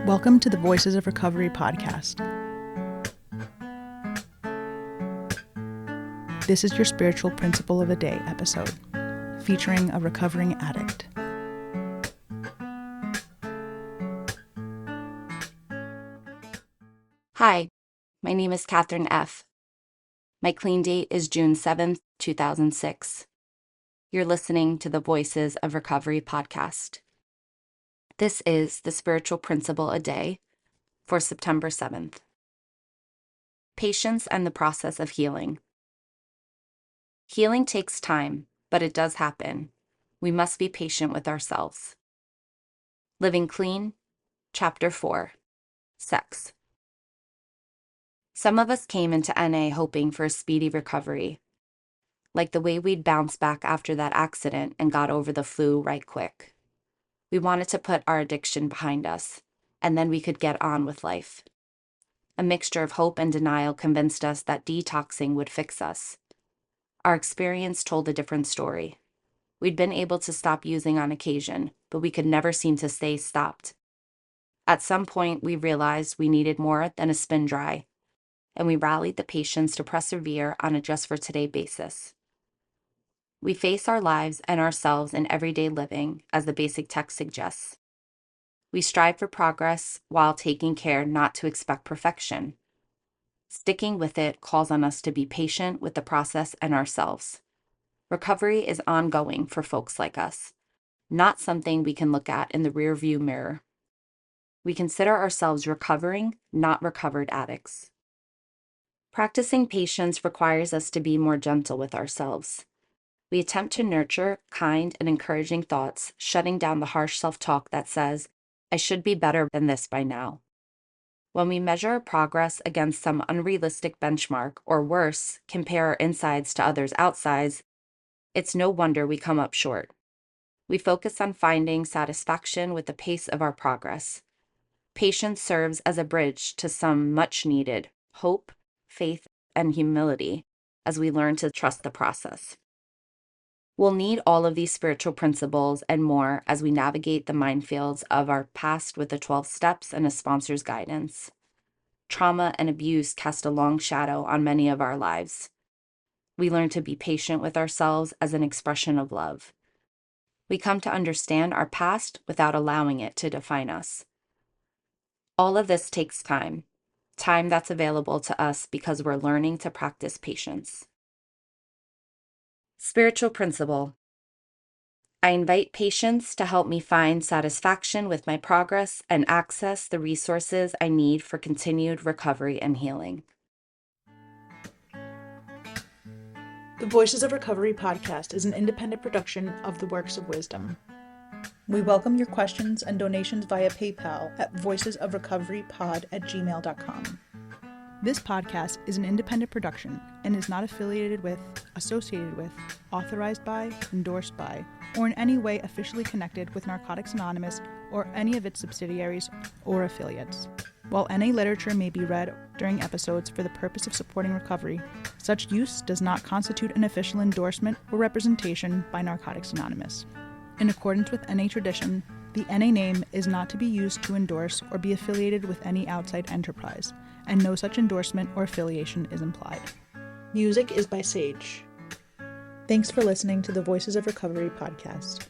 Welcome to the Voices of Recovery podcast. This is your spiritual principle of a day episode, featuring a recovering addict. Hi, my name is Katherine F. My clean date is June 7th, 2006. You're listening to the Voices of Recovery podcast. This is the spiritual principle a day for September 7th. Patience and the process of healing. Healing takes time, but it does happen. We must be patient with ourselves. Living Clean, Chapter 4, Sex. Some of us came into NA hoping for a speedy recovery, like the way we'd bounced back after that accident and got over the flu right quick. We wanted to put our addiction behind us, and then we could get on with life. A mixture of hope and denial convinced us that detoxing would fix us. Our experience told a different story. We'd been able to stop using on occasion, but we could never seem to stay stopped. At some point, we realized we needed more than a spin dry, and we rallied the patience to persevere on a just-for-today basis. We face our lives and ourselves in everyday living, as the basic text suggests. We strive for progress while taking care not to expect perfection. Sticking with it calls on us to be patient with the process and ourselves. Recovery is ongoing for folks like us, not something we can look at in the rearview mirror. We consider ourselves recovering, not recovered addicts. Practicing patience requires us to be more gentle with ourselves. We attempt to nurture kind and encouraging thoughts, shutting down the harsh self-talk that says, I should be better than this by now. When we measure our progress against some unrealistic benchmark, or worse, compare our insides to others' outsides, it's no wonder we come up short. We focus on finding satisfaction with the pace of our progress. Patience serves as a bridge to some much-needed hope, faith, and humility as we learn to trust the process. We'll need all of these spiritual principles and more as we navigate the minefields of our past with the 12 steps and a sponsor's guidance. Trauma and abuse cast a long shadow on many of our lives. We learn to be patient with ourselves as an expression of love. We come to understand our past without allowing it to define us. All of this takes time that's available to us because we're learning to practice patience. Spiritual principle. I invite patience to help me find satisfaction with my progress and access the resources I need for continued recovery and healing. The Voices of Recovery podcast is an independent production of the Works of Wisdom. We welcome your questions and donations via PayPal at voicesofrecoverypod@gmail.com. This podcast is an independent production and is not affiliated with, associated with, authorized by, endorsed by, or in any way officially connected with Narcotics Anonymous or any of its subsidiaries or affiliates. While NA literature may be read during episodes for the purpose of supporting recovery, such use does not constitute an official endorsement or representation by Narcotics Anonymous. In accordance with NA tradition, the NA name is not to be used to endorse or be affiliated with any outside enterprise, and no such endorsement or affiliation is implied. Music is by Sage. Thanks for listening to the Voices of Recovery podcast.